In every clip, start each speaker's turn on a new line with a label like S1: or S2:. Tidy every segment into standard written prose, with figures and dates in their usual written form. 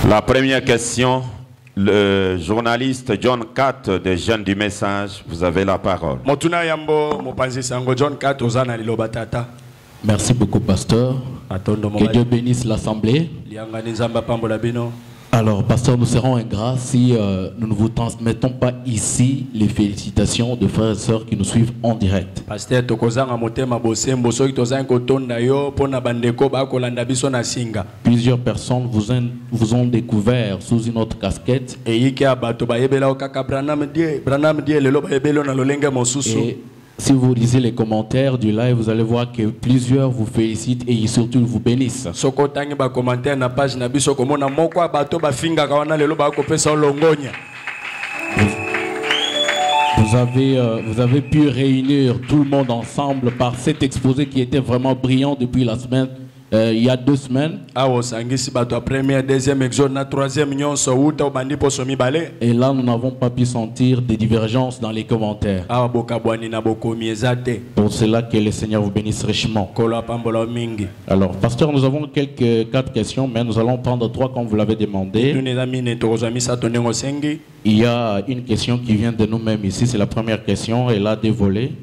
S1: La première question, le journaliste John Cat des Jeunes du Message, vous avez la parole.
S2: Merci beaucoup, pasteur. Que Dieu bénisse l'assemblée. Alors, pasteur, nous serons ingrats si nous ne vous transmettons pas ici les félicitations de frères et sœurs qui nous suivent en direct. Plusieurs personnes vous ont découvert sous une autre casquette. Et si vous lisez les commentaires du live, vous allez voir que plusieurs vous félicitent et surtout vous bénissent. Vous avez pu réunir tout le monde ensemble par cet exposé qui était vraiment brillant depuis la semaine. Il y a 2 semaines. Et là, nous n'avons pas pu sentir des divergences dans les commentaires. Pour cela, que le Seigneur vous bénisse richement. Alors, pasteur, nous avons 4 questions, mais nous allons prendre 3 comme vous l'avez demandé. Il y a une question qui vient de nous-mêmes ici, c'est la première question, elle a des volets.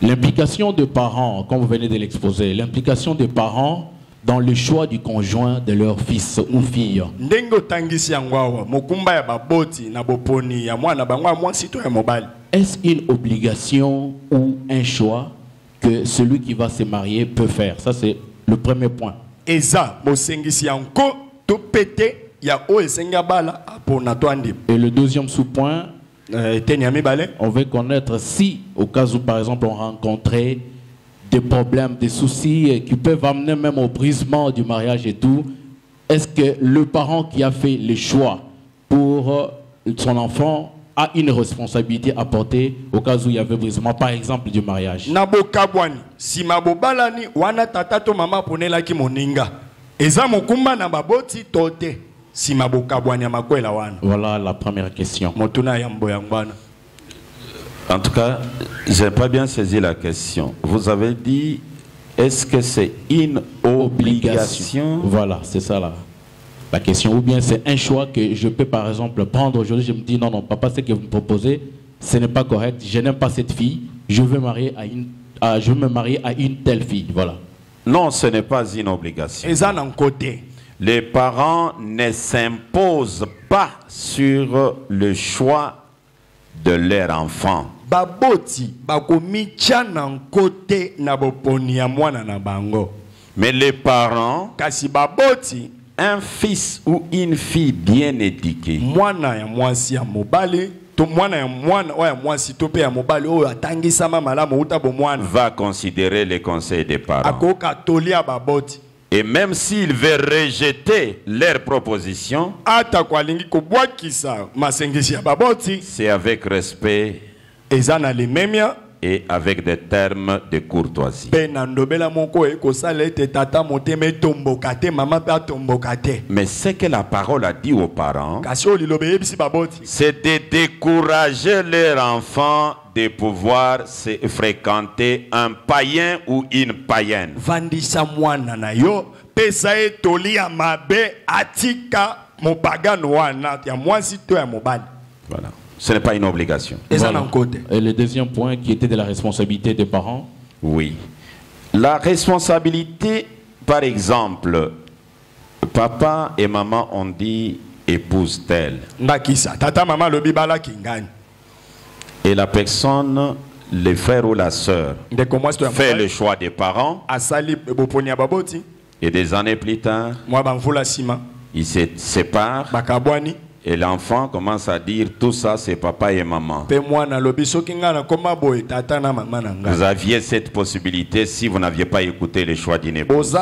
S2: L'implication de parents, comme vous venez de l'exposer, l'implication des parents dans le choix du conjoint de leur fils ou fille. Est-ce une obligation ou un choix que celui qui va se marier peut faire? Ça, c'est le premier point. Et le deuxième sous-point, on veut connaître si, au cas où par exemple on rencontrait des problèmes, des soucis qui peuvent amener même au brisement du mariage et tout, est-ce que le parent qui a fait le choix pour son enfant a une responsabilité à porter au cas où il y avait brisement, par exemple, du mariage?
S3: Si mabobalani wana tata to mama ponela ki moninga eza mokumba na baboti tote.
S2: Voilà la première question.
S1: En tout cas, je n'ai pas bien saisi la question. Vous avez dit, est-ce que c'est une obligation?
S2: Voilà, c'est ça la question. Ou bien c'est un choix que je peux par exemple prendre aujourd'hui. Je me dis, non, papa, ce que vous me proposez, ce n'est pas correct. Je n'aime pas cette fille. Je veux me marier à une telle fille. Voilà.
S1: Non, ce n'est pas une obligation. Les parents ne s'imposent pas sur le choix de leur enfant. Mais les parents, un fils ou une fille bien éduqué, va considérer les conseils des parents. Et même s'il veut rejeter leurs propositions, c'est avec respect et avec des termes de courtoisie. Mais ce que la parole a dit aux parents, c'est de décourager leurs enfants de pouvoir se fréquenter un païen ou une païenne.
S3: Voilà.
S1: Ce n'est pas une obligation.
S2: Voilà. Et le deuxième point qui était de la responsabilité des parents?
S1: Oui. La responsabilité, par exemple, papa et maman ont dit épouse-t-elle. Et la personne, le frère ou la sœur, fait le choix des parents. Et des années plus tard, ils se séparent. Et l'enfant commence à dire tout ça c'est papa et maman. Vous aviez cette possibilité si vous n'aviez pas écouté le choix d'une épouse.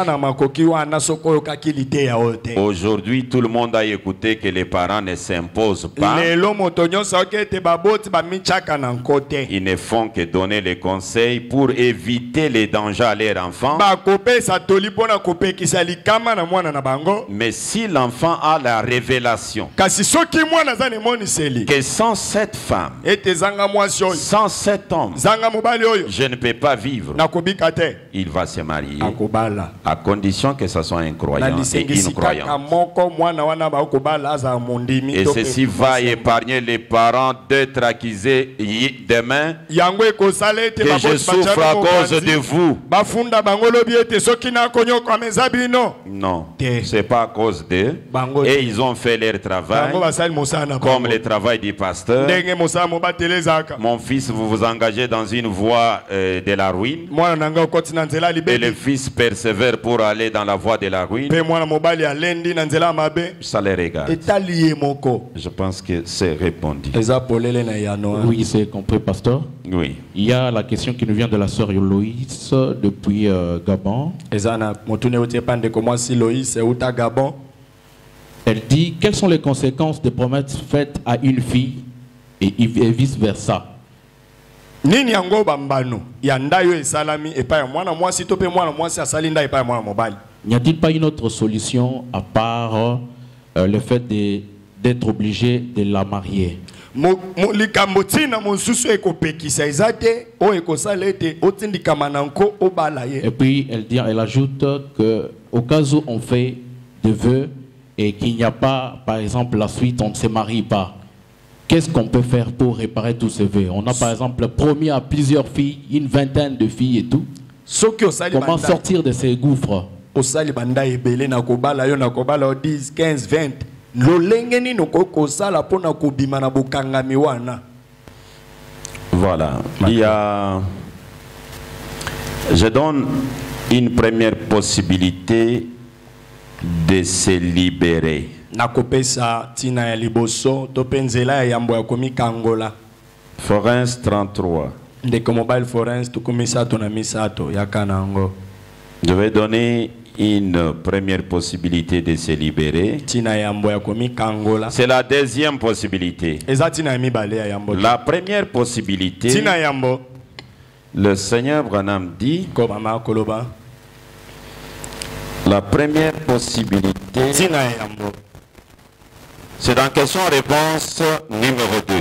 S1: Aujourd'hui, tout le monde a écouté que les parents ne s'imposent pas. Ils ne font que donner les conseils pour éviter les dangers à leur enfant. Mais si l'enfant a la révélation que sans cette femme, sans cet homme, je ne peux pas vivre. Il va se marier à condition que ce soit un croyant et une croyante. Et ceci va épargner les parents d'être accusés demain que je souffre à cause de vous. Non, c'est pas à cause d'eux. Et ils ont fait leur travail comme le travail du pasteur. Mon fils, vous vous engagez dans une voie de la ruine. Et le fils persévère pour aller dans la voie de la ruine. Ça les regarde. Je pense que c'est répondu.
S2: Oui, c'est compris, pasteur.
S1: Oui.
S2: Il y a la question qui nous vient de la sœur Loïs depuis Gabon. Elle dit, quelles sont les conséquences des promesses faites à une fille et vice versa?
S3: Nini yango bambano yanda yo esalami epa ya mwana mwasi to pe mwana mwasi asalinda epa ya mwana mobali.
S2: N'y a-t-il pas une autre solution à part le fait d'être obligé de la marier?
S3: Likambo tina monsusu ekopekisa ezate o ekosalete otindika mananko obala ye.
S2: Et puis elle ajoute que au cas où on fait des vœux et qu'il n'y a pas, par exemple, la suite, on ne se marie pas. Qu'est-ce qu'on peut faire pour réparer tous ces vœux? On a par exemple promis à plusieurs filles, une vingtaine de filles et tout. Comment sortir de ces gouffres?
S1: Voilà. Je donne une première possibilité de se libérer. Forense 33. Je vais donner une première possibilité de se libérer. C'est la deuxième possibilité. La première possibilité, le Seigneur Branham dit, la première possibilité, c'est dans question-réponse numéro 2.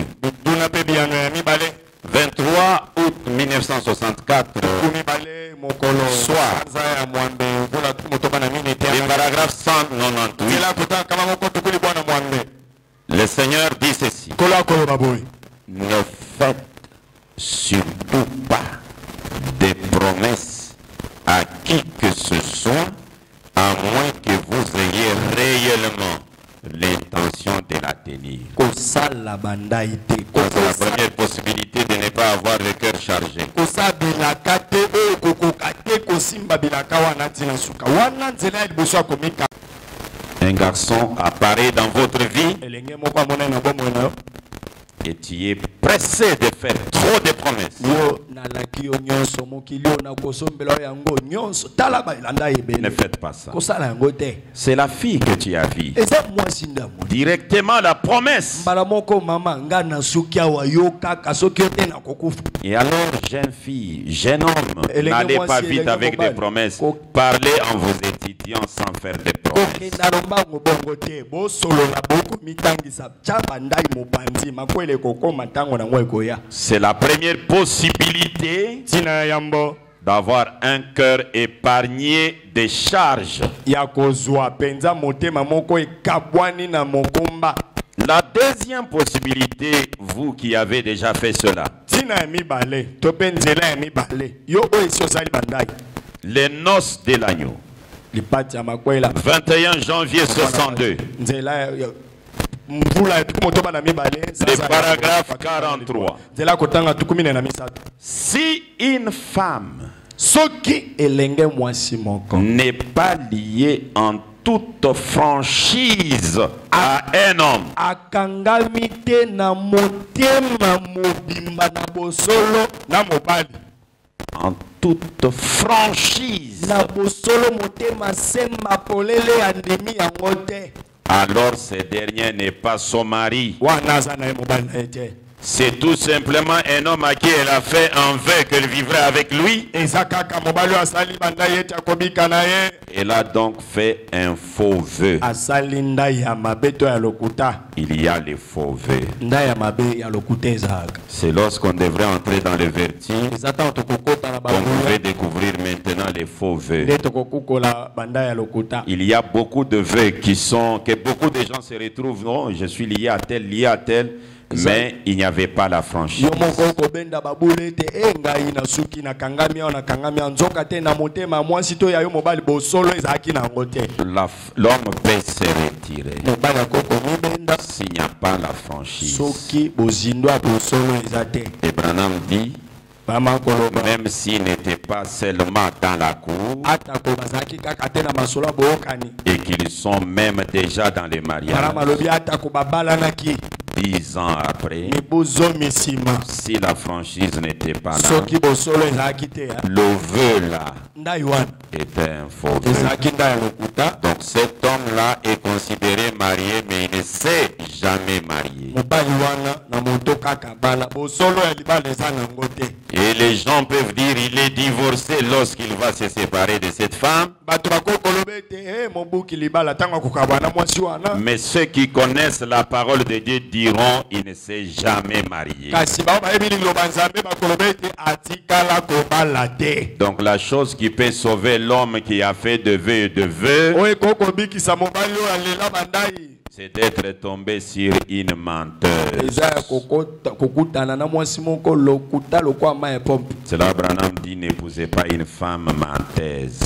S1: 23 août 1964, soir, le paragraphe 198, le Seigneur dit ceci: ne faites surtout pas des promesses à qui que ce soit, à moins que vous ayez réellement l'intention de la tenir. C'est la première possibilité de ne pas avoir le cœur chargé. Un garçon apparaît dans votre vie et tu es pressé de faire trop de promesses. Ne faites pas ça. C'est la fille que tu as vue. Directement la promesse. Et alors, jeune fille, jeune homme, n'allez pas vite avec des promesses. Parlez en vous étudiant sans faire des promesses. C'est la première possibilité d'avoir un cœur épargné des charges. La deuxième possibilité, vous qui avez déjà fait cela, les noces de l'agneau, 21 janvier 62. Le paragraphe 43. Si une femme n'est pas liée en toute franchise à un homme, en toute franchise, alors ce dernier n'est pas son mari. C'est tout simplement un homme à qui elle a fait un vœu qu'elle vivrait avec lui. Elle a donc fait un faux vœu. Il y a les faux vœux. C'est lorsqu'on devrait entrer dans le vertige qu'on pouvait découvrir maintenant les faux vœux. Il y a beaucoup de vœux que beaucoup de gens se retrouvent. Non, je suis lié à tel. Mais il n'y avait pas la franchise. L'homme peut se retirer s'il n'y a pas la franchise. Et Branham dit, même s'il n'était pas seulement dans la cour et qu'ils sont même déjà dans les mariages, 10 ans après, si la franchise n'était pas là, le vœu là était un faux vœu. Donc cet homme-là est considéré marié, mais il ne s'est jamais marié. Et les gens peuvent dire il est divorcé lorsqu'il va se séparer de cette femme. Mais ceux qui connaissent la parole de Dieu diront il ne s'est jamais marié. Donc la chose qui peut sauver l'homme qui a fait de vœux, c'est d'être tombé sur une menteuse. Cela, Branham dit, n'épousez pas une femme menteuse.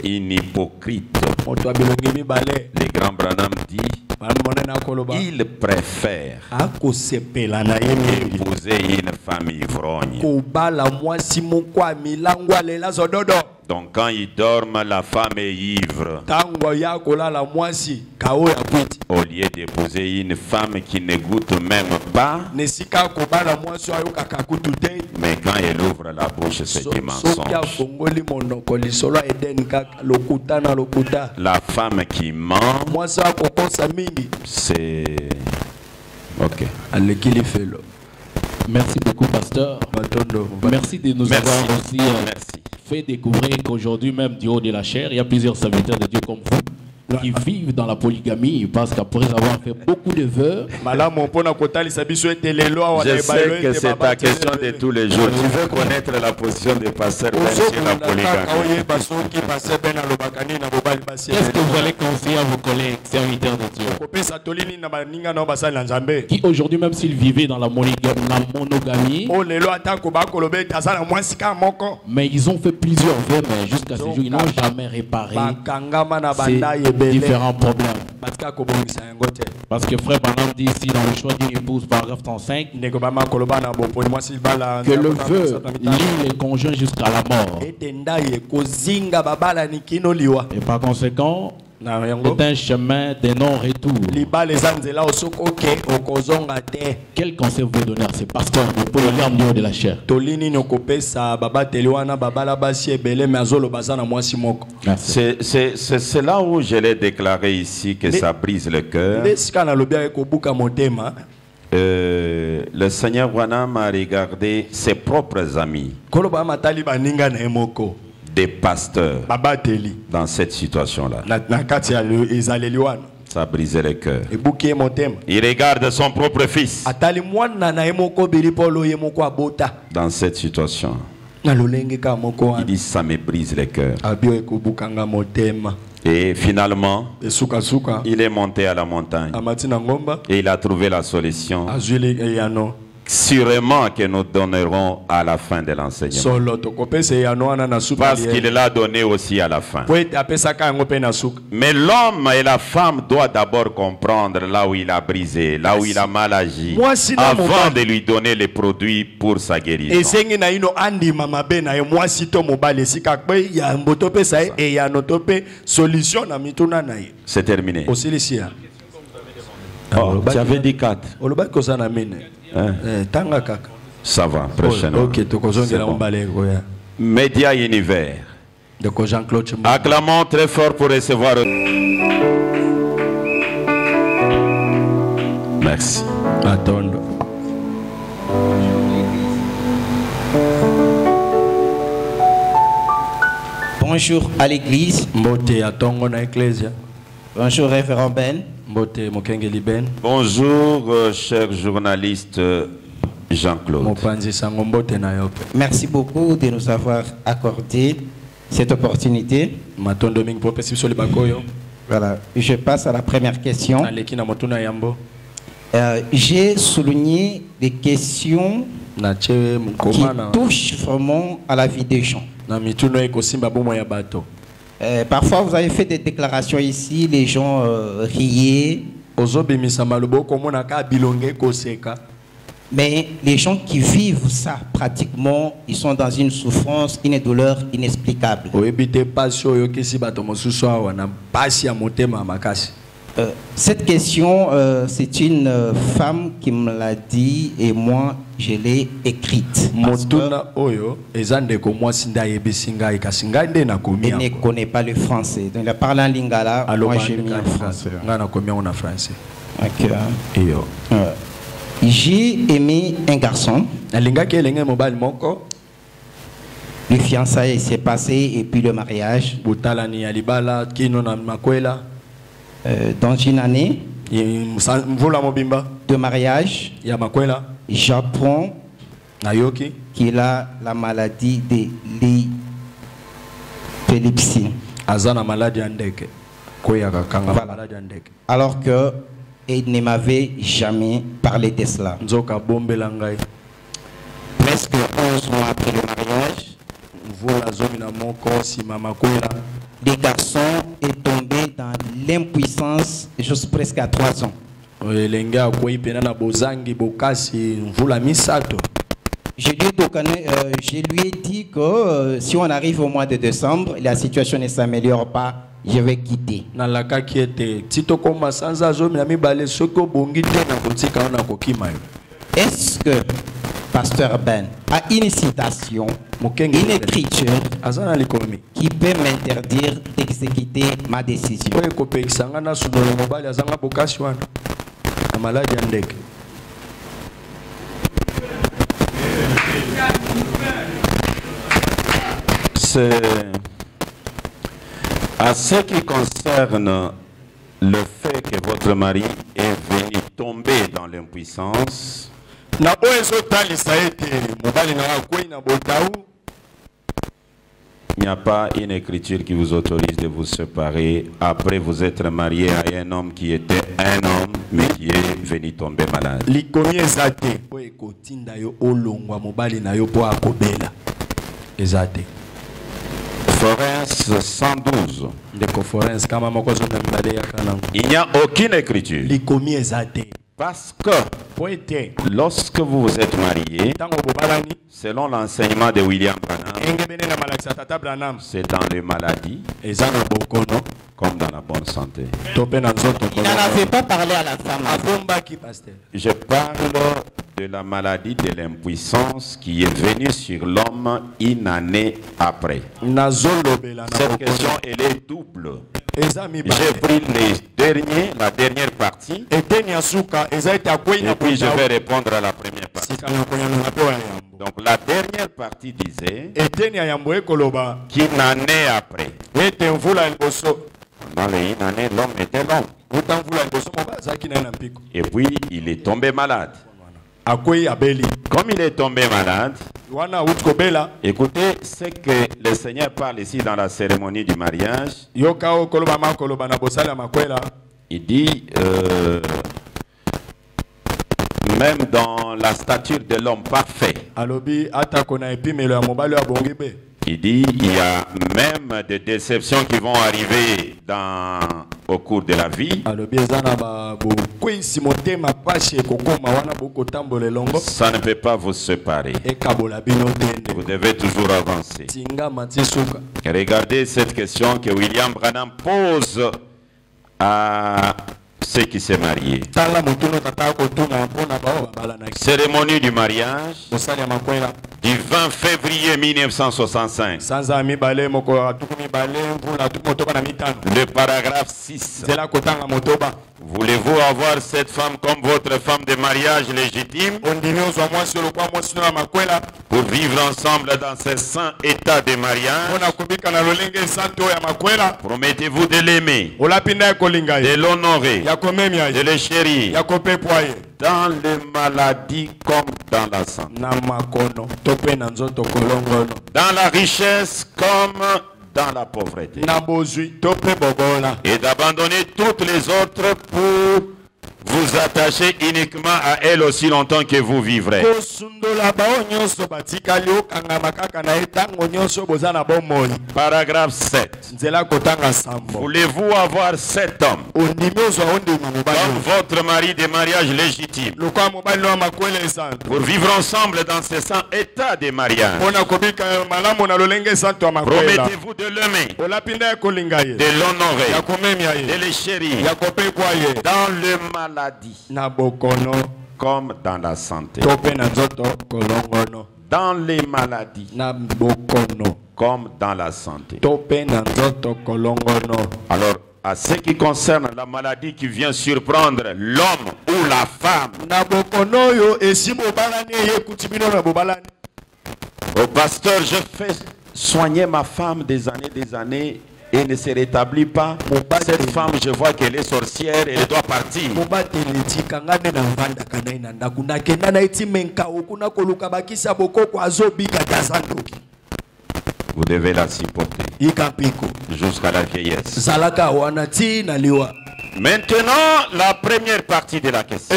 S1: Une hypocrite. Le grand Branham dit, il préfère épouser une femme ivrogne. Donc quand ils dorment, la femme est ivre. Au lieu d'épouser une femme qui ne goûte même pas, mais quand elle ouvre la bouche, c'est du mensonge. La femme qui ment, c'est... Ok.
S2: Merci beaucoup, pasteur. Merci de nous avoir aussi fait découvrir qu'aujourd'hui, même du haut de la chair, il y a plusieurs serviteurs de Dieu comme vous qui vivent dans la polygamie, parce qu'après avoir fait beaucoup de vœux,
S1: je sais que c'est ta question de tous les jours. Tu veux connaître la position des pasteurs sur la polygamie.
S2: Qu'est-ce que vous allez conseiller à vos collègues serviteurs de Dieu qui aujourd'hui, même s'ils vivaient dans la monogamie, mais ils ont fait plusieurs vœux, mais jusqu'à ce jour, ils n'ont jamais réparé ces différents problèmes. Parce que frère Branham dit ici dans le choix d'une épouse, paragraphe 35, que le vœu lie les conjoints jusqu'à la mort. Et par conséquent, c'est un chemin de non-retour. Quel conseil vous donnez à ces pasteurs de polygame du haut de la chair?
S1: C'est là où je l'ai déclaré ici que ça brise le cœur. Le Seigneur Branham a regardé ses propres amis, des pasteurs, dans cette situation-là. Ça brisait le cœur. Il regarde son propre fils dans cette situation. Il dit ça me brise le cœur. Et finalement, il est monté à la montagne et il a trouvé la solution. Sûrement que nous donnerons à la fin de l'enseignement. Parce qu'il l'a donné aussi à la fin. Mais l'homme et la femme doivent d'abord comprendre là où il a brisé, là où il a mal agi, avant de lui donner les produits pour sa guérison. C'est terminé. Oh, tu avais dit 4. Hein? Ça va, prochainement. Bon. Média Univers. Acclamons très fort pour recevoir. Merci.
S4: Bonjour à l'église. Bonjour révérend Ben.
S1: Bonjour cher journaliste Jean-Claude.
S4: Merci beaucoup de nous avoir accordé cette opportunité. Voilà, je passe à la première question. J'ai souligné des questions qui touchent vraiment à la vie des gens. Parfois, vous avez fait des déclarations ici, les gens riaient. Mais les gens qui vivent ça, pratiquement, ils sont dans une souffrance, une douleur inexplicable. Cette question, c'est une femme qui me l'a dit et moi, je l'ai écrite. Elle ne connaît pas le français. Donc, elle parle en lingala, moi j'ai mis en français. Okay. J'ai aimé un garçon. Le fiançailles s'est passé et puis le mariage. Dans une année de mariage, j'apprends qu'il a la maladie de l'épilepsie. Alors que il ne m'avait jamais parlé de cela. Presque 11 mois après le mariage, le garçon est tombé dans l'impuissance, juste presque à 3 ans. Je lui ai dit que si on arrive au mois de décembre, la situation ne s'améliore pas, je vais quitter. Est-ce que Pasteur Ben a une citation, une écriture qui peut m'interdire d'exécuter ma décision?
S1: C'est à ce qui concerne le fait que votre mari est venu tomber dans l'impuissance. Il n'y a pas une écriture qui vous autorise de vous séparer après vous être marié à un homme qui était un homme mais qui est venu tomber malade. Forens 112. Il n'y a aucune écriture. Parce que lorsque vous vous êtes marié, selon l'enseignement de William Branham, c'est dans les maladies comme dans la bonne santé.
S4: Il n'en avait pas parlé à la femme.
S1: Je parle de la maladie de l'impuissance qui est venue sur l'homme une année après. Cette question, elle est double. J'ai pris la dernière partie et puis je vais répondre à la première partie. Donc la dernière partie disait qu'une année après, dans une année, l'homme était l'homme. Et puis il est tombé malade. Comme il est tombé malade, écoutez ce que le Seigneur parle ici dans la cérémonie du mariage. Il dit, même dans la stature de l'homme parfait, il dit, il y a même des déceptions qui vont arriver au cours de la vie. Ça ne peut pas vous séparer. Vous devez toujours avancer. Regardez cette question que William Branham pose à ceux qui s'est marié. Cérémonie du mariage du 20 février 1965. Le paragraphe 6. Voulez-vous avoir cette femme comme votre femme de mariage légitime pour vivre ensemble dans ce saint état de mariage? Promettez-vous de l'aimer, de l'honorer, de le chérir, dans les maladies comme dans la santé, dans la richesse comme dans la pauvreté, et d'abandonner toutes les autres pour vous attacher uniquement à elle aussi longtemps que vous vivrez. Paragraphe 7. Voulez-vous avoir cet homme comme votre mari de mariage légitime pour vivre ensemble dans ce saint état de mariage? Promettez-vous de l'aimer, de l'honorer, de le chérir dans le maladie comme dans la santé, dans les maladies comme dans la santé. Alors, à ce qui concerne la maladie qui vient surprendre l'homme ou la femme, au pasteur, je fais soigner ma femme des années et ne se rétablit pas. Cette femme, je vois qu'elle est sorcière, elle doit partir. Vous devez la supporter jusqu'à la vieillesse. Maintenant, la première partie de la question.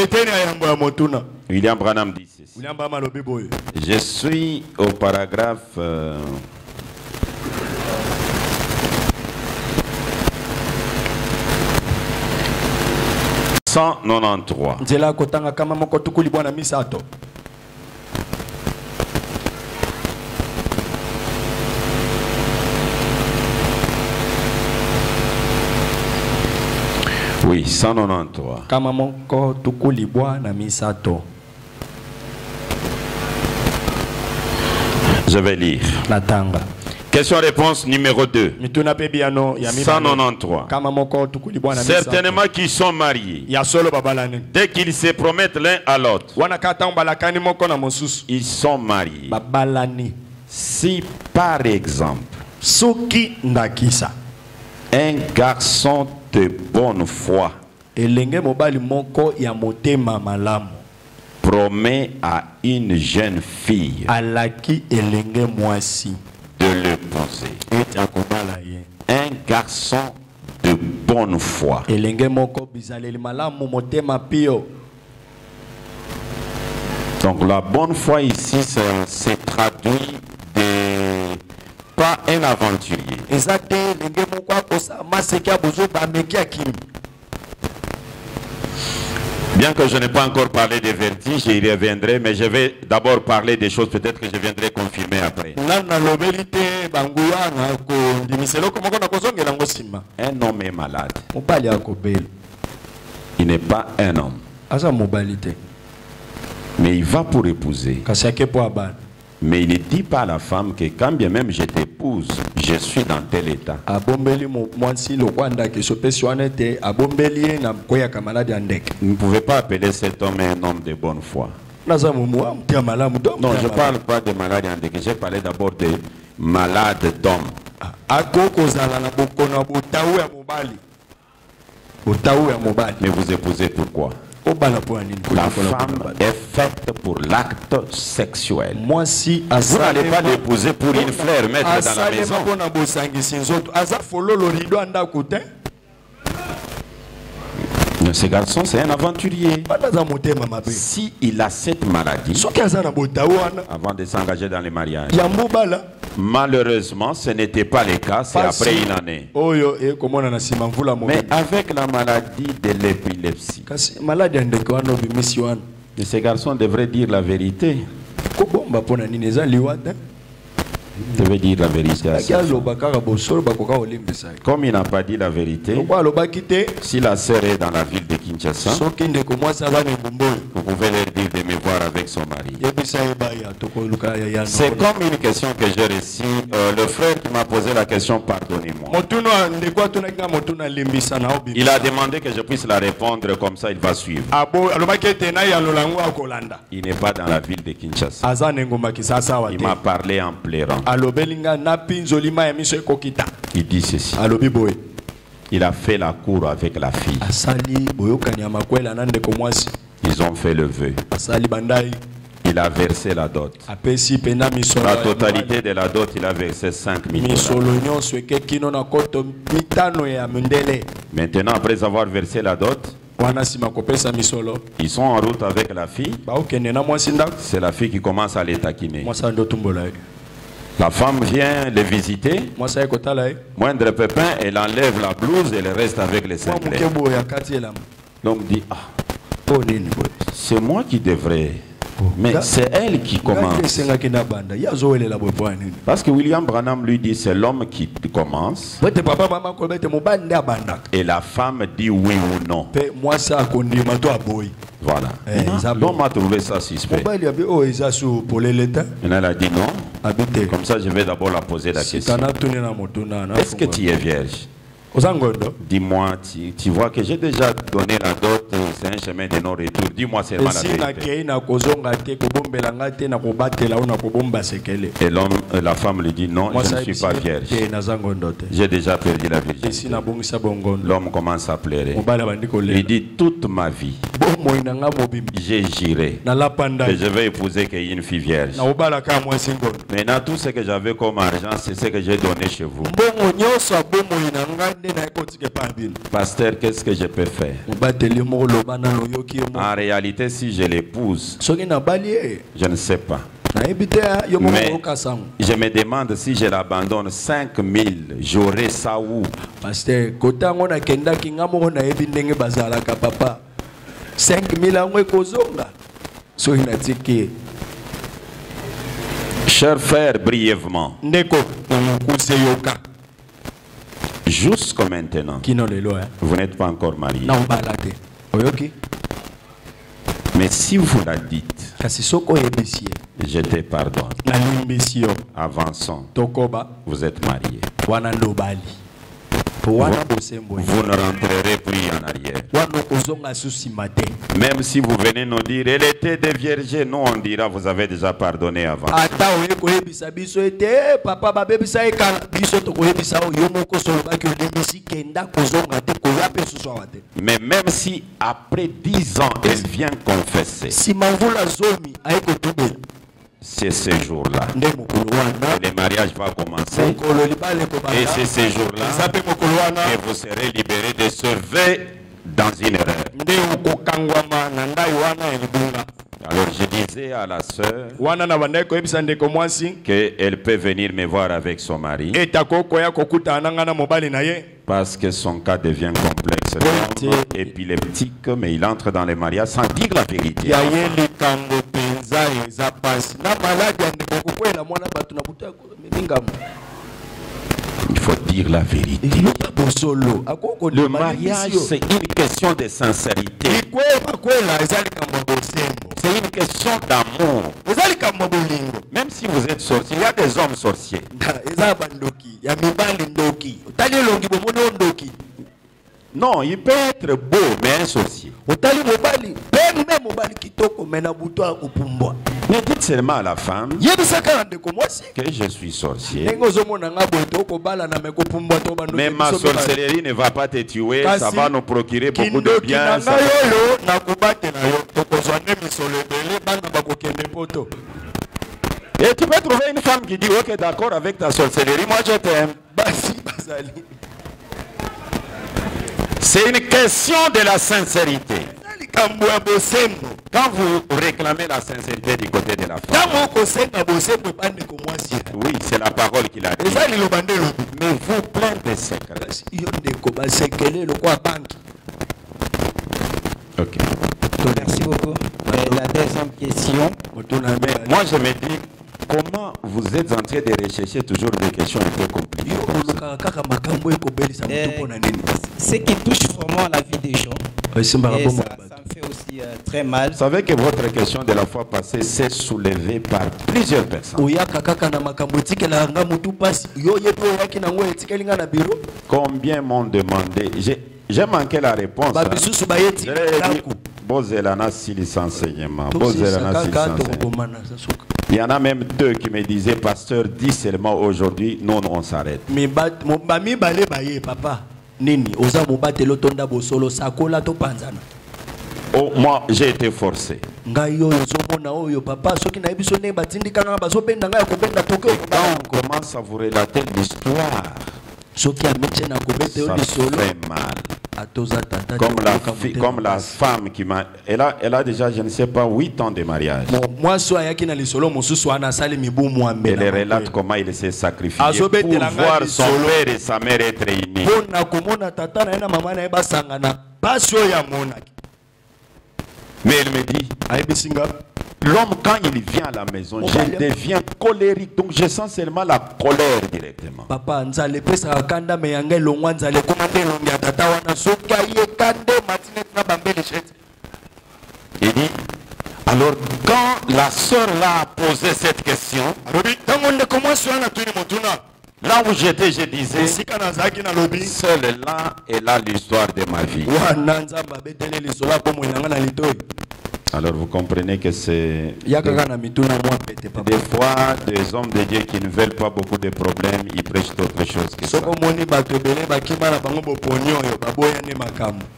S1: William Branham dit ceci. Je suis au paragraphe 193. Oui, 193. Je vais lire. Question-réponse numéro 2. 193. Certainement qu'ils sont mariés. Dès qu'ils se promettent l'un à l'autre, ils sont mariés. Si par exemple, un garçon de bonne foi promet à une jeune fille de l'épouser, un garçon de bonne foi, donc la bonne foi ici se traduit de pas un aventurier. Bien que je n'ai pas encore parlé des vertiges, j'y reviendrai, mais je vais d'abord parler des choses peut-être que je viendrai confirmer après. Un homme est malade. Il n'est pas un homme. Mais il va pour épouser. Mais il ne dit pas à la femme que quand bien même je t'épouse, je suis dans tel état. Vous ne pouvez pas appeler cet homme un homme de bonne foi. Non, je ne parle pas de malade endéqué, j'ai parlé d'abord de malade d'homme. Mais vous épousez pourquoi? La femme est faite pour l'acte sexuel. Vous n'allez pas l'épouser pour une fleur, mettre dans la maison. Ce garçon, c'est un aventurier. Si il a cette maladie, avant de s'engager dans les mariages, malheureusement, ce n'était pas le cas, c'est après une année. Mais avec la maladie de l'épilepsie, ce garçon devrait dire la vérité. Je vais dire la vérité à ça. Comme il n'a pas dit la vérité, si la sœur est dans la ville de Kinshasa, vous pouvez leur dire de me voir avec son mari. C'est comme une question que j'ai reçue. Le frère qui m'a posé la question, pardonnez-moi. Il a demandé que je puisse la répondre, comme ça il va suivre. Il n'est pas dans la ville de Kinshasa. Il m'a parlé en pleurant. Il dit ceci. Il a fait la cour avec la fille. Ils ont fait le vœu. Il a versé la dot. La totalité de la dot, il a versé 5 000 $. Maintenant, après avoir versé la dot, ils sont en route avec la fille. C'est la fille qui commence à les taquiner. La femme vient les visiter. Moindre pépin, elle enlève la blouse et elle reste avec les cinglés. L'homme dit, ah, c'est moi qui devrais. Mais c'est elle qui commence. Parce que William Branham lui dit c'est l'homme qui commence. Et la femme dit oui ou non. Voilà. L'homme a trouvé ça suspect. Elle a dit non. Comme ça, je vais d'abord la poser la question. Est-ce que tu es vierge? Dis-moi, tu vois que j'ai déjà donné la dot, c'est un chemin de non-retour. Dis-moi seulement la vérité. Et l'homme, la femme lui dit non, je ne suis pas vierge. J'ai déjà perdu la virginité. L'homme commence à pleurer. Il dit toute ma vie, j'ai juré que je vais épouser une fille vierge. Maintenant, tout ce que j'avais comme argent, c'est ce que j'ai donné chez vous. Pasteur, qu'est-ce que je peux faire? En réalité, si je l'épouse, je ne sais pas. Mais je me demande si je l'abandonne 5 000, j'aurai ça où? Pasteur, 5 000 Chers frères, brièvement, jusqu'à maintenant, vous n'êtes pas encore marié. Mais si vous la dites, je te pardonne. Avançons. Vous êtes marié. Vous ne rentrerez plus en arrière. Même si vous venez nous dire, elle était déviergée, nous on dira, vous avez déjà pardonné avant. Mais même si après 10 ans, elle vient confesser, c'est ce jour-là le mariage va commencer. Et c'est ce jour-là que vous serez libérés de ce vœu dans une erreur. Alors je disais à la sœur qu'elle peut venir me voir avec son mari, parce que son cas devient complexe. L'homme est épileptique, mais il entre dans les mariages sans dire la vérité. Il faut dire la vérité. Le mariage, c'est une question de sincérité. C'est une question d'amour. Même si vous êtes sorcier, il y a des hommes sorciers. Non, il peut être beau, mais un sorcier. Mais dites seulement à la femme que je suis sorcier. Mais ma sorcellerie ne va pas te tuer, ça va nous procurer beaucoup de bien. Et tu peux trouver une femme qui dit ok, d'accord avec ta sorcellerie, moi je t'aime. C'est une question de la sincérité. Quand vous réclamez la sincérité du côté de la femme, oui, c'est la parole qu'il a dit. Mais vous plein de secrets. Ok.
S4: Merci beaucoup. Et la deuxième question.
S1: Moi je me dis, comment vous êtes en train de rechercher toujours des questions un peu compliquées?
S4: Ce qui touche vraiment à la vie des gens. Et ça me fait aussi très mal.
S1: Vous savez que votre question de la fois passée s'est soulevée par plusieurs personnes. Combien m'ont demandé? J'ai manqué la réponse. Il y en a même deux qui me disaient, pasteur, dis seulement aujourd'hui, non, on s'arrête. Oh, moi, j'ai été forcé. Quand on commence à vous relater l'histoire, ça fait mal. Comme la femme qui m'a... Elle a déjà, je ne sais pas, 8 ans de mariage. Elle relate comment il s'est sacrifié pour voir son père et sa mère être réunis. Mais elle me dit, l'homme quand il vient à la maison, je deviens colérique, donc je sens seulement la colère directement. Papa, il dit, alors quand la sœur là a posé cette question, là où j'étais, je disais, seule là est là l'histoire de ma vie. Alors vous comprenez que c'est des fois des hommes de Dieu qui ne veulent pas beaucoup de problèmes, ils prêchent d'autres choses que ça.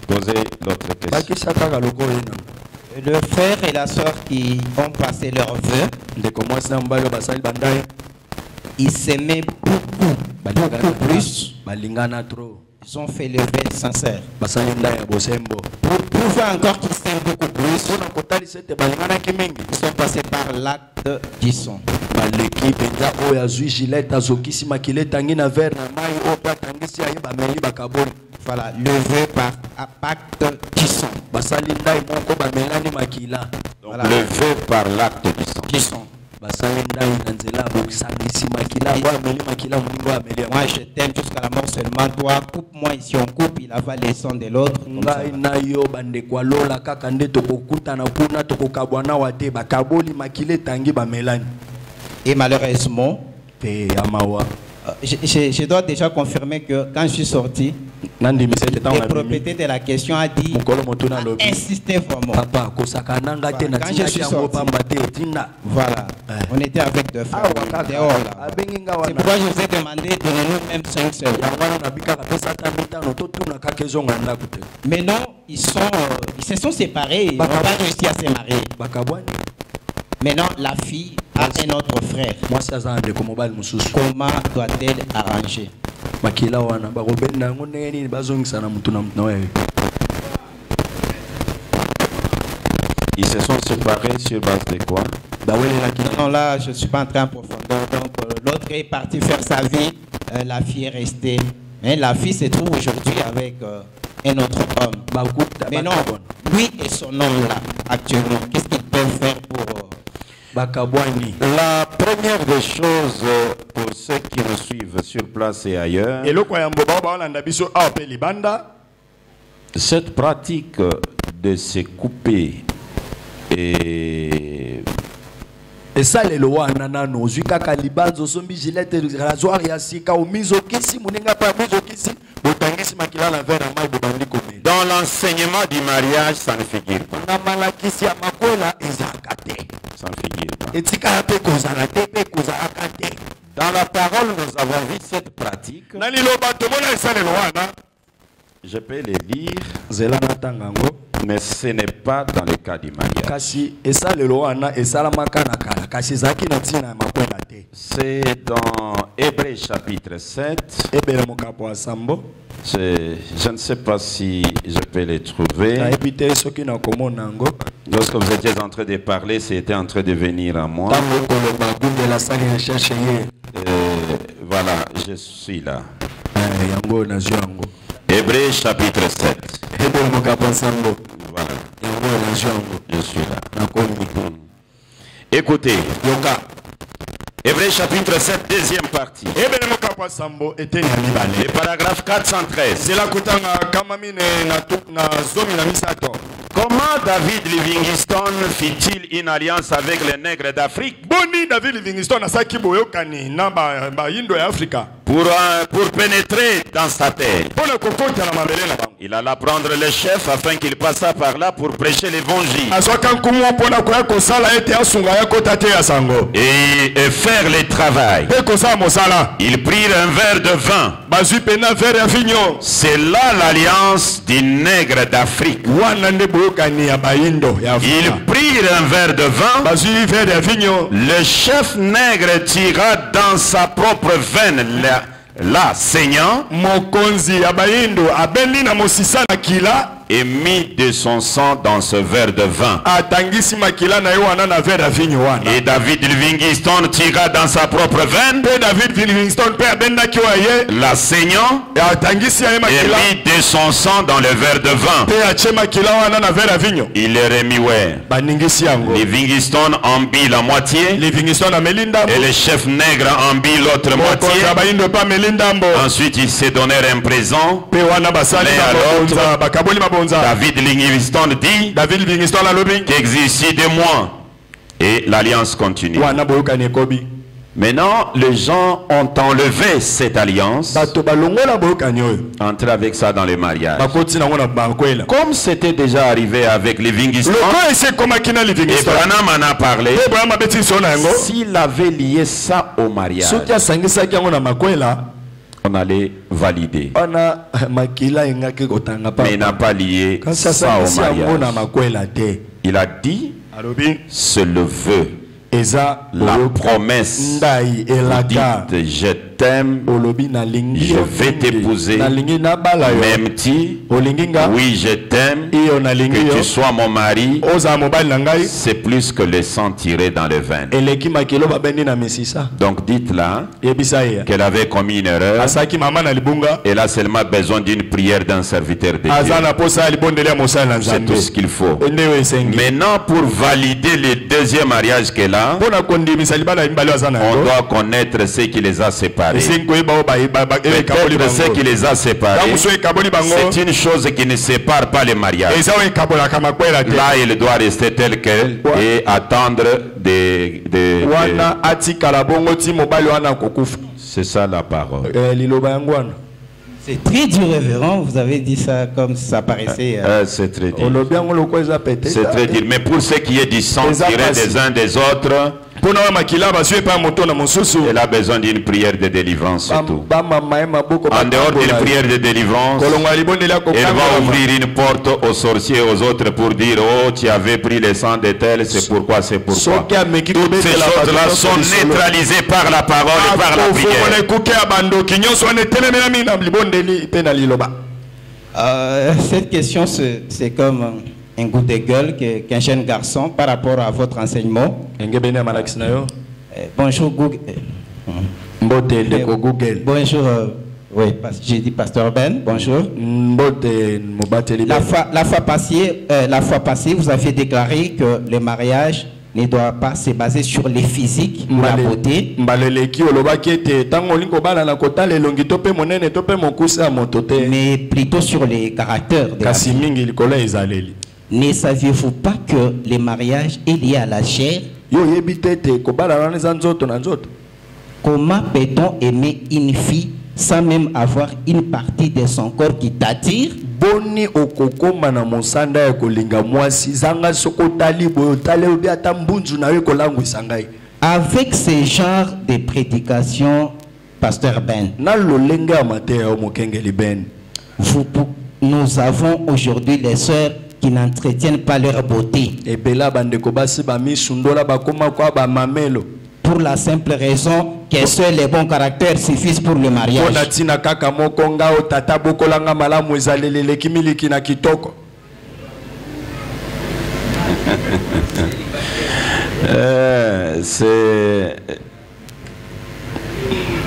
S1: Posez l'autre question.
S4: Le frère et la soeur qui ont passé leur vœu, ils s'aimaient beaucoup plus. Ils ont fait le vœu sincère. Pour prouver encore qu'ils s'aiment beaucoup plus, ils sont passés par l'acte du sang. Voilà, le vœu par acte du sang.
S1: Voilà. Le vœu par l'acte du sang.
S4: Moi je t'aime jusqu'à la mort seulement. Toi, coupe-moi ici, on coupe, il avale les sangs de l'autre. Et malheureusement, je dois déjà confirmer que quand je suis sorti, le propriétaire de la question a dit, a insisté vraiment. Quand je suis sorti, voilà, on était avec deux frères, dehors là. C'est pourquoi je vous ai demandé de nous même 5 seuls. Mais non, ils se sont séparés, ils n'ont pas réussi à se marier. Maintenant, la fille a un autre frère. Comment doit-elle arranger?
S1: Ils se sont séparés sur base de quoi?
S4: Non, là, je ne suis pas entré en profondeur. Donc, l'autre est parti faire sa vie. La fille est restée. Mais la fille se trouve aujourd'hui avec un autre homme. Mais non, lui et son homme là, actuellement, qu'est-ce qu'ils peuvent faire pour...
S1: La première des choses pour ceux qui nous suivent sur place et ailleurs, cette pratique de se couper et ça les lois nanano zuka kalibanzo sombi gilette rasoir ya sika o mizo kisi muninga pa mizo kisi botangisi makila na vera mai bobandi komé. Dans l'enseignement du mariage, ça ne figure pas. Na malakisi ya makola ezakate. Ça ne figure pas. Etika pe kozana tepe kozakate. Dans la parole, nous avons vu cette pratique. Nani loba to mona esa le loana. Je peux les lire. Zelana tangango. Mais ce n'est pas dans le cas du mariage. C'est dans Hébreux chapitre 7. Je ne sais pas si je peux les trouver. Lorsque vous étiez en train de parler, c'était en train de venir à moi. Voilà, je suis là. Hébreux chapitre 7. Voilà. Je suis là. Écoutez, Hébreux chapitre 7, deuxième partie. Le paragraphe 413. Comment David Livingstone fit-il une alliance avec les nègres d'Afrique? Pour pénétrer dans sa terre. Il alla prendre le chef afin qu'il passât par là pour prêcher l'évangile. Et faire le travail. Ils prirent un verre de vin. C'est là l'alliance des nègres d'Afrique. Ils prirent un verre de vin. Le chef nègre tira dans sa propre veine la saignant et mit de son sang dans ce verre de vin. Et David Livingstone tira dans sa propre veine la saignant et mit de son sang dans le verre de vin. Il les remit. Livingstone en bit la moitié et le chef nègre en bit l'autre moitié. Ensuite ils se donnèrent un présent l'un à l'autre. David Livingstone dit qu'existe de moi. Et l'alliance continue. Maintenant, les gens ont enlevé cette alliance, entré avec ça dans le mariage. Comme c'était déjà arrivé avec Livingstone, et Branham en a parlé, s'il avait lié ça au mariage, on allait valider. Mais il n'a pas lié ça au mariage. Il a dit, c'est le vœu, la promesse. Dites, je t'aime, je vais t'épouser. M'aimes-tu? Oui, je t'aime. Que tu sois mon mari, c'est plus que le sang tiré dans le vin. Donc dites-là qu'elle avait commis une erreur. Elle a seulement besoin d'une prière d'un serviteur de Dieu. C'est tout ce qu'il faut. Maintenant, pour valider le deuxième mariage qu'elle a, on doit connaître ce qui les a séparés. Peut-être ce qui les a séparés, c'est une chose qui ne sépare pas les mariages. Là, il doit rester tel quel et attendre c'est ça la parole.
S4: C'est très dur, révérend. Vous avez dit ça comme ça paraissait.
S1: C'est très dur. C'est très dur. Mais pour ce qui est du sang tiré des uns des autres, elle a besoin d'une prière de délivrance surtout. En dehors d'une prière de délivrance, elle va ouvrir une porte aux sorciers et aux autres pour dire: oh, tu avais pris le sang de tel, c'est pourquoi, c'est pourquoi. Toutes ces choses-là sont neutralisées par la parole et par la
S4: prière. Cette question, c'est comme un goût de gueule qu'un jeune garçon par rapport à votre enseignement. Bonjour Google. Bonjour, oui, j'ai dit Pasteur Ben, bonjour. La fois passée, vous aviez déclaré que le mariage ne doit pas se baser sur les physiques ou la beauté, mais plutôt sur les caractères de la vie. Ne saviez-vous pas que le mariage est lié à la chair? Comment peut-on aimer une fille sans même avoir une partie de son corps qui t'attire? Avec ce genre de prédication, Pasteur Ben, nous avons aujourd'hui les sœurs qui n'entretiennent pas leur beauté. Pour la simple raison que seuls les bons caractères suffisent pour le mariage.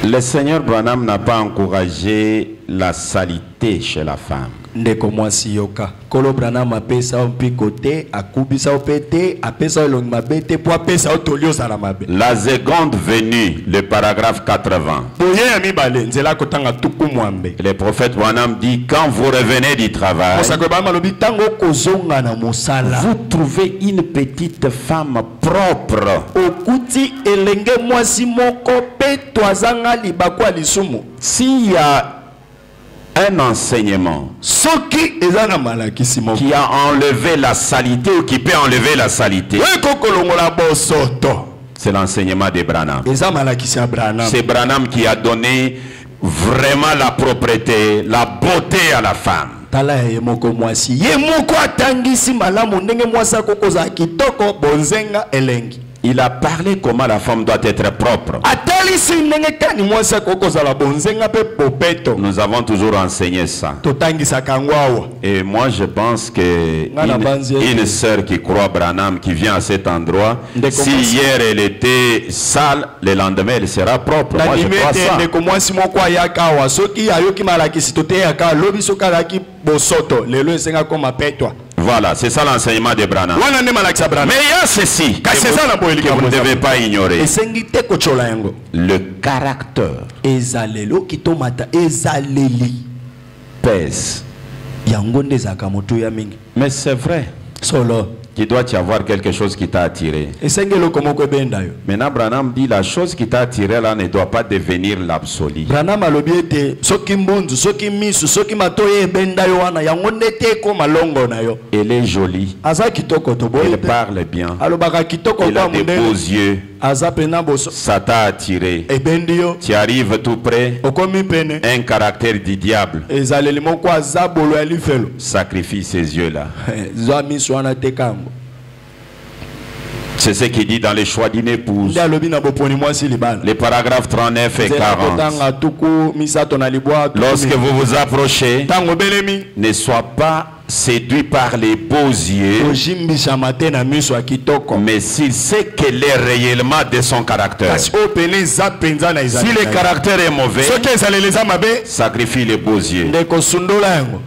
S1: Le Seigneur Branham n'a pas encouragé la saleté chez la femme.
S3: ndeko mwasi yoka kolo Branham apesa mpi côté akubisa opete apesa longi mabete po apesa otolio sala mabe.
S1: La seconde venue, le paragraphe 80.
S3: Boye ya mibale nzela kotanga tuku mwambe.
S1: Le prophète Branham dit quand vous revenez du travail, vous trouvez une petite femme propre.
S3: Okuti elenge mwasi moko pe toazanga libakwa lisumu.
S1: S'il y a un enseignement qui a enlevé la saleté ou qui peut enlever la saleté, c'est l'enseignement de Branham. C'est Branham qui a donné vraiment la propreté, la beauté à la femme. Il a parlé comment la femme doit être propre. Nous avons toujours enseigné ça. Et moi je pense que une sœur qui croit Branham, qui vient à cet endroit, si hier elle était sale, le lendemain elle sera propre. Moi je crois ça. Voilà, c'est ça l'enseignement de Branham. Mais il y a ceci que vous ne devez pas ignorer. Le caractère pèse. Mais c'est vrai qu'il doit y avoir quelque chose qui t'a attiré. Maintenant, Branham dit la chose qui t'a attiré là ne doit pas devenir l'absolu. Elle est jolie. Elle parle bien. Elle a des beaux yeux. Ça t'a attiré. Tu arrives tout près. Un caractère du diable sacrifie ses yeux là. C'est ce qu'il dit dans les choix d'une épouse. Les paragraphes 39 et 40. Lorsque vous vous approchez, ne sois pas séduit par les beaux yeux, mais s'il sait quel est réellement de son caractère. Si le caractère est mauvais, sacrifie les beaux yeux.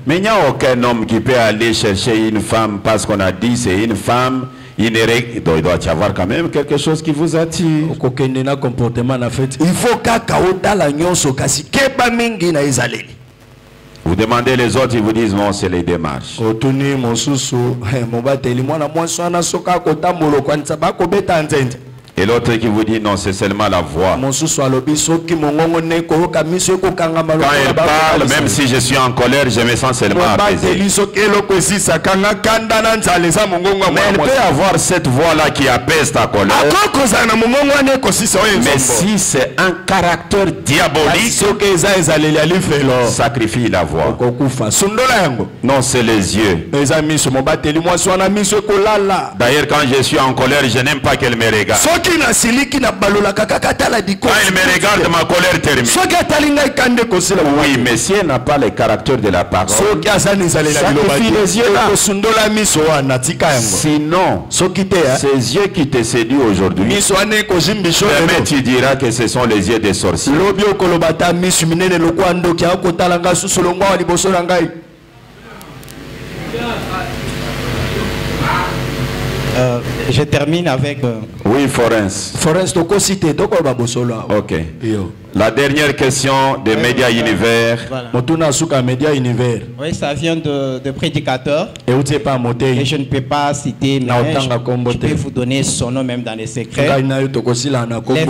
S1: Mais il n'y a aucun homme qui peut aller chercher une femme parce qu'on a dit c'est une femme. Il doit y avoir quand même quelque chose qui vous attire. Il faut vous demandez les autres, ils vous disent non, c'est les démarches. Et l'autre qui vous dit non, c'est seulement la voix. Quand il parle, même si je suis en colère, je me sens seulement apaisé. Mais elle peut avoir cette voix-là qui apaise ta colère. Mais si c'est un caractère diabolique, sacrifie la voix. Non, c'est les yeux. D'ailleurs, quand je suis en colère, je n'aime pas qu'elle me regarde. Quand il me regarde, ma colère termine. Oui, mais si elle n'a pas le caractère de la parole, sacrifie les yeux là. Sinon, ces yeux qui te séduisent aujourd'hui, mais tu diras que ce sont les yeux des sorciers.
S4: Je termine avec...
S1: Oui, Forens. Ok. La dernière question de Média Univers.
S4: Voilà. Oui, ça vient de prédicateurs. Et je ne peux pas citer, mais je peux vous donner son nom même dans les secrets. Le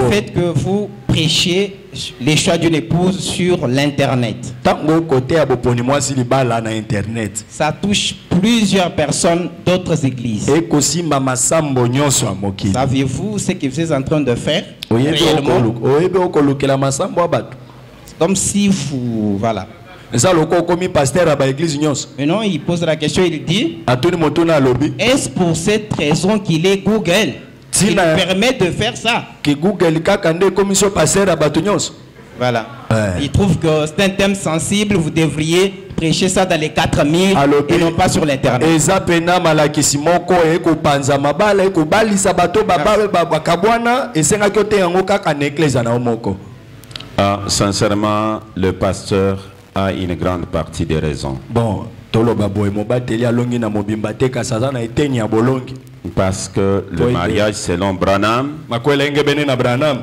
S4: fait que vous prêchiez les choix d'une épouse sur l'internet. Ça touche plusieurs personnes d'autres églises. Saviez-vous ce que vous êtes en train de faire? Comme si vous... Voilà. Mais non, il pose la question, il dit, est-ce pour cette raison qu'il est Google qui permet de faire ça? Voilà. Il trouve que c'est un thème sensible, vous devriez prêcher ça dans les 4000 et non pas sur l'internet.
S1: Sincèrement, le pasteur a une grande partie des raisons.
S3: Bon.
S1: Parce que le mariage selon Branham,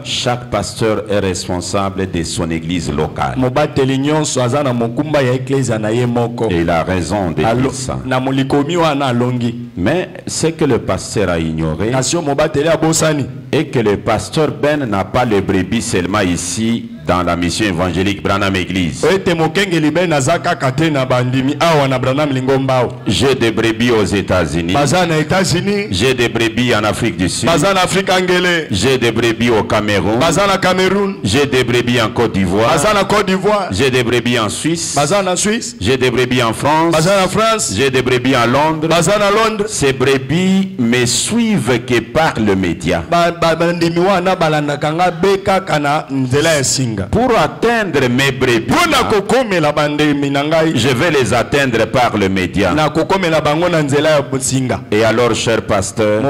S1: chaque pasteur est responsable de son église locale. Et il a raison de dire ça. Mais ce que le pasteur a ignoré, et que le pasteur Ben n'a pas le brebis seulement ici dans la mission évangélique Branham Église. J'ai des brebis aux États-Unis. J'ai des brebis en Afrique du Sud. J'ai des brebis au Cameroun. J'ai des brebis en Côte d'Ivoire. J'ai des brebis en Suisse. J'ai des brebis en France. J'ai des brebis en Londres. Ces brebis me suivent que par le média. Pour atteindre mes brebis, je vais les atteindre par le média. Et alors, cher pasteur,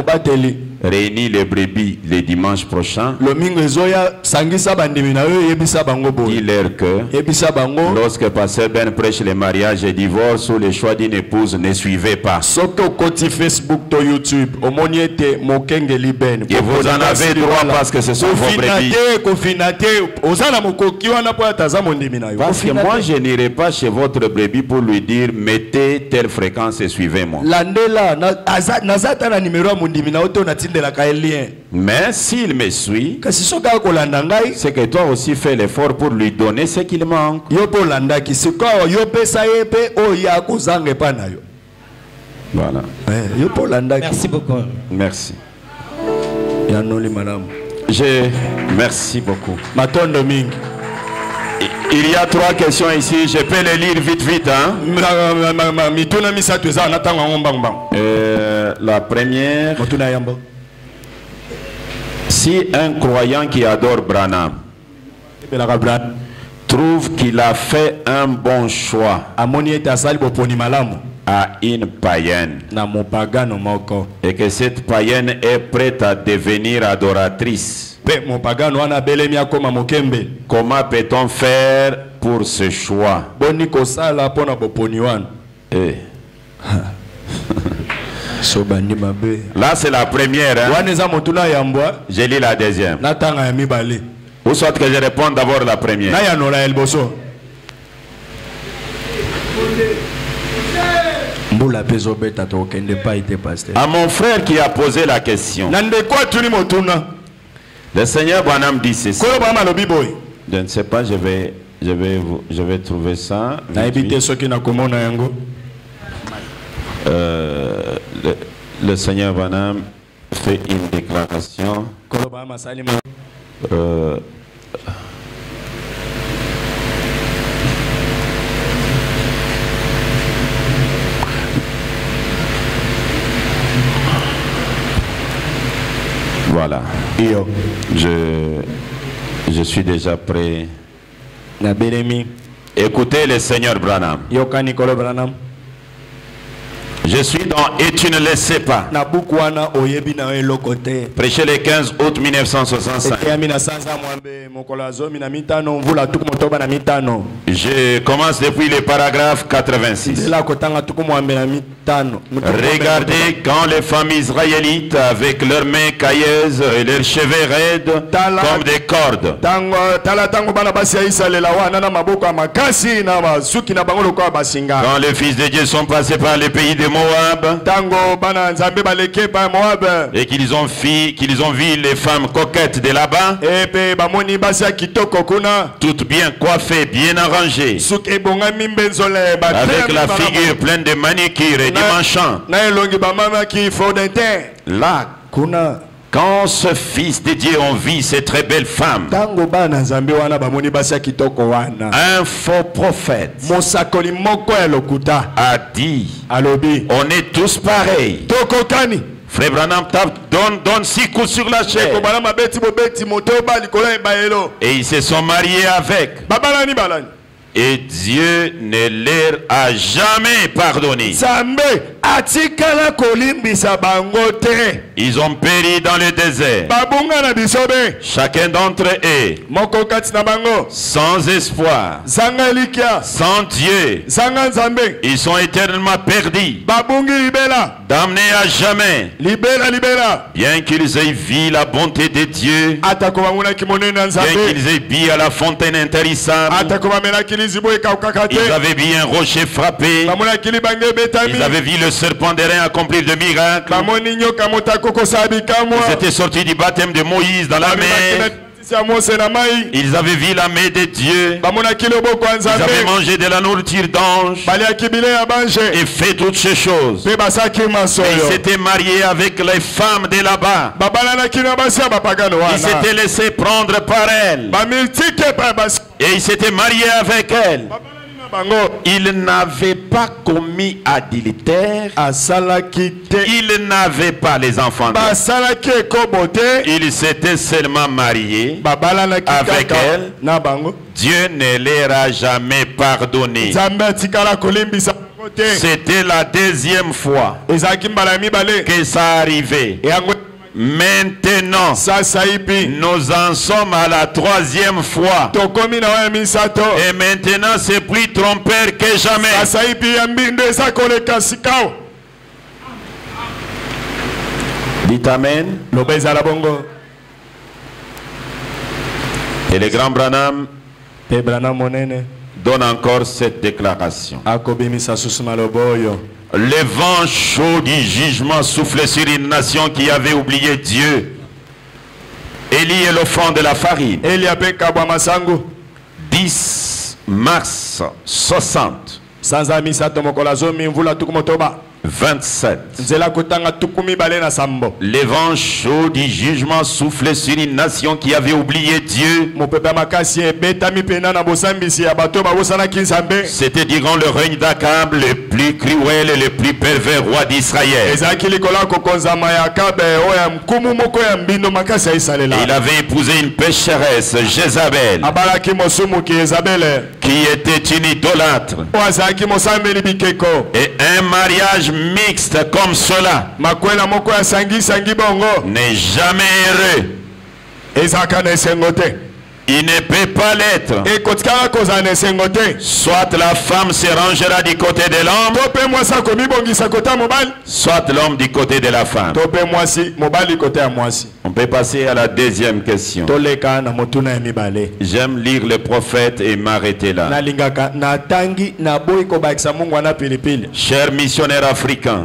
S1: réunis les brebis les dimanches prochains. Dis-leur que lorsque pasteur Ben prêche le mariage et divorce ou le choix d'une épouse, ne suivez pas. Et vous en avez droit parce que ce sont vos brebis. Parce que moi je n'irai pas chez votre brebis pour lui dire mettez telle fréquence et suivez-moi. Mais s'il me suit, c'est que toi aussi fais l'effort pour lui donner ce qu'il manque. Voilà.
S4: Merci beaucoup.
S1: Merci. Merci beaucoup. Il y a 3 questions ici, je peux les lire vite, hein? La première, si un croyant qui adore Branham trouve qu'il a fait un bon choix à une païenne et que cette païenne est prête à devenir adoratrice, comment peut-on faire pour ce choix? Là c'est la première, hein? Je lis la deuxième. Ou soit que je réponde d'abord la première. À mon frère qui a posé la question, le Seigneur Branham dit ceci. Je ne sais pas, je vais trouver ça. Le Seigneur Branham fait une déclaration. Voilà. Je suis déjà prêt. Écoutez le Seigneur Branham. Je suis dans Et tu ne le sais pas. Prêché le 15 août 1965. Je commence depuis le paragraphe 86. Regardez quand les femmes israélites avec leurs mains cailleuses et leurs cheveux raides comme des cordes. Quand les fils de Dieu sont passés par le pays de Moab et qu'ils ont vu les femmes coquettes de là-bas, toutes bien coiffées, bien arrangées, avec la figure pleine de manicure et dimanchant. Là, quand ce fils de Dieu ont vu ces très belles femmes, un faux prophète a dit, on est tous pareils. Frère Branham donne 6 coups sur la chair. Et ils se sont mariés avec. Et Dieu ne leur a jamais pardonné. Ils ont péri dans le désert. Chacun d'entre eux sans espoir, sans Dieu. Ils sont éternellement perdus, damnés à jamais. Bien qu'ils aient vu la bonté de Dieu, bien qu'ils aient bu à la fontaine intarissable, ils avaient vu un rocher frappé, ils avaient vu le serpent d'airain accomplir de miracles, ils étaient sortis du baptême de Moïse dans la mer. Ils avaient vu la main de Dieu. Ils avaient mangé de la nourriture d'ange et fait toutes ces choses. Et ils s'étaient mariés avec les femmes de là-bas. Ils s'étaient laissés prendre par elles. Et ils s'étaient mariés avec elles. Il n'avait pas commis adultère. Il n'avait pas les enfants. Il s'était seulement marié avec elle. Dieu ne leur a jamais pardonné. C'était la deuxième fois que ça arrivait. Maintenant, nous en sommes à la troisième fois. Et maintenant, c'est plus trompeur que jamais. Dites Amen. Et le grand Branham donne encore cette déclaration. Le vent chaud du jugement soufflait sur une nation qui avait oublié Dieu. Élie est l'offrand de la farine. 10 mars 60. 27. Le vent chaud du jugement soufflait sur une nation qui avait oublié Dieu. C'était durant le règne d'Akab, le plus cruel et le plus pervers roi d'Israël. Il avait épousé une pécheresse, Jézabel, qui était une idolâtre. Et un mariage mixte comme cela n'est jamais heureux. Il ne peut pas l'être. Soit la femme se rangera du côté de l'homme, soit l'homme du côté de la femme. On peut passer à la deuxième question. J'aime lire le prophète et m'arrêter là. Cher missionnaire africain,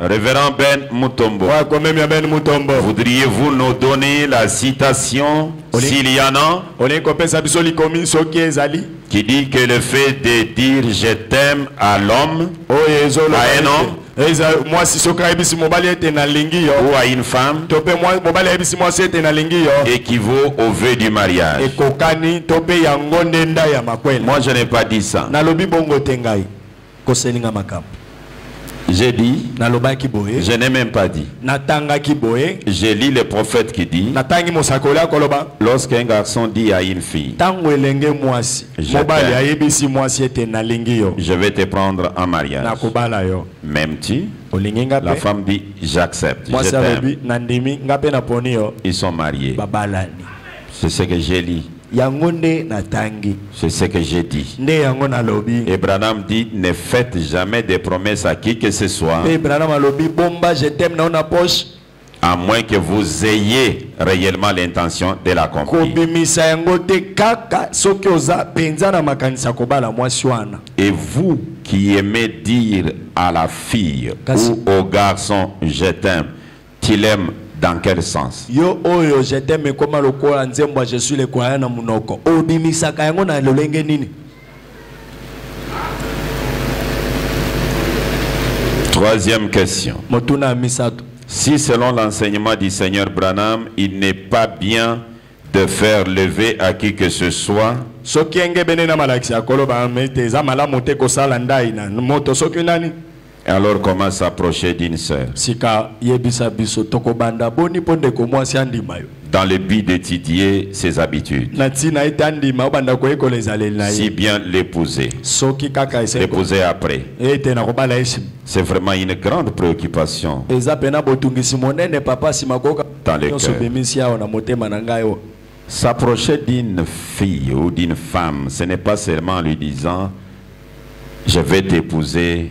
S1: révérend Ben Mutombo, voudriez-vous nous donner la citation, s'il y en a, qui dit que le fait de dire je t'aime à l'homme, à un homme, ou à une femme, équivaut au vœu du mariage. Moi je n'ai pas dit ça. J'ai dit, je n'ai même pas dit. J'ai lu le prophète qui dit, lorsqu'un garçon dit à une fille, je vais te prendre en mariage, m'aimes-tu? La femme dit, j'accepte, je t'aime. Ils sont mariés. C'est ce que j'ai lu. C'est ce que j'ai dit. Et Branham dit, ne faites jamais de promesses à qui que ce soit, à moins que vous ayez réellement l'intention de l'accomplir. Et vous qui aimez dire à la fille ou au garçon je t'aime, tu l'aimes dans quel sens?
S3: Yo oyo je t'aime comme le quoi nzembo je suis le quoi na munoko. Obimisaka yango na lolenge nini?
S1: Troisième question.
S3: Motuna misato.
S1: Si selon l'enseignement du Seigneur Branham, il n'est pas bien de faire lever à qui que ce soit, alors comment dans le but d'étudier ses habitudes. Si bien l'épouser. L'épouser après. C'est vraiment une grande préoccupation dans le cœur. S'approcher d'une fille ou d'une femme, ce n'est pas seulement en lui disant je vais t'épouser,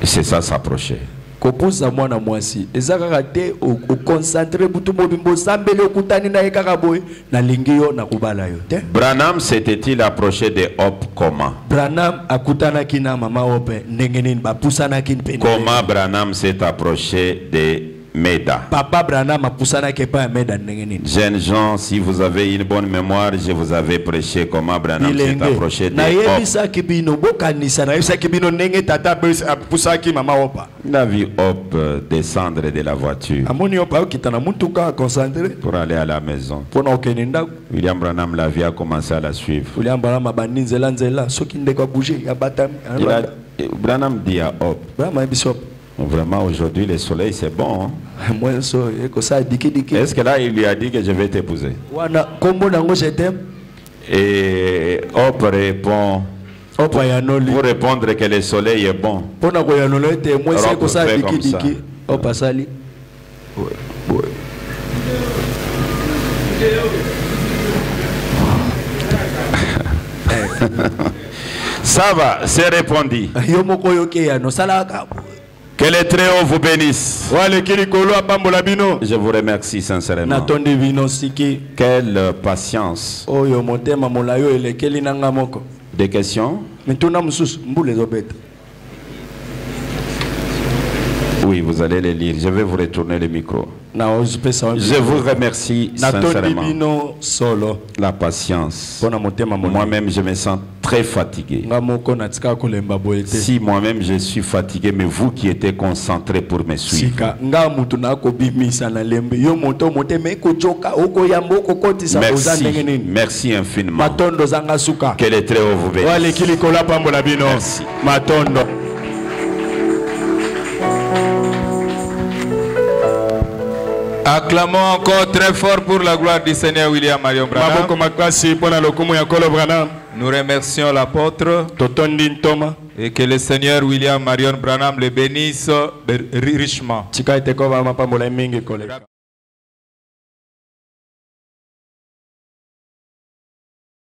S1: c'est ça s'approcher. Branham s'était-il approché de Hop comment? Comment Branham s'est approché de Meda? Jeunes gens, si vous avez une bonne mémoire, je vous avais prêché comment Branham s'est approché de Hop. Il a vu Hop descendre de la voiture pour aller à la maison. William Branham la vie a commencé à la suivre. Branham dit à Hop, vraiment aujourd'hui le soleil c'est bon. Hein? Est-ce que là il lui a dit que je vais t'épouser? Et Hop répond, pour répondre que le soleil est bon. Ça va, c'est répondu. Que les très hauts vous bénissent. Je vous remercie sincèrement. Quelle patience. Des questions? Oui, vous allez les lire. Je vais vous retourner le micro. Je vous remercie sincèrement. La patience. Moi-même, je me sens très fatigué. Si moi-même je suis fatigué, mais vous qui êtes concentrés pour me suivre. Merci, merci infiniment. Que les très hauts vous bénissent. Merci.
S5: Acclamons encore très fort pour la gloire du Seigneur William Marion Branham. Nous remercions l'apôtre et que le Seigneur William Marion Branham le bénisse richement.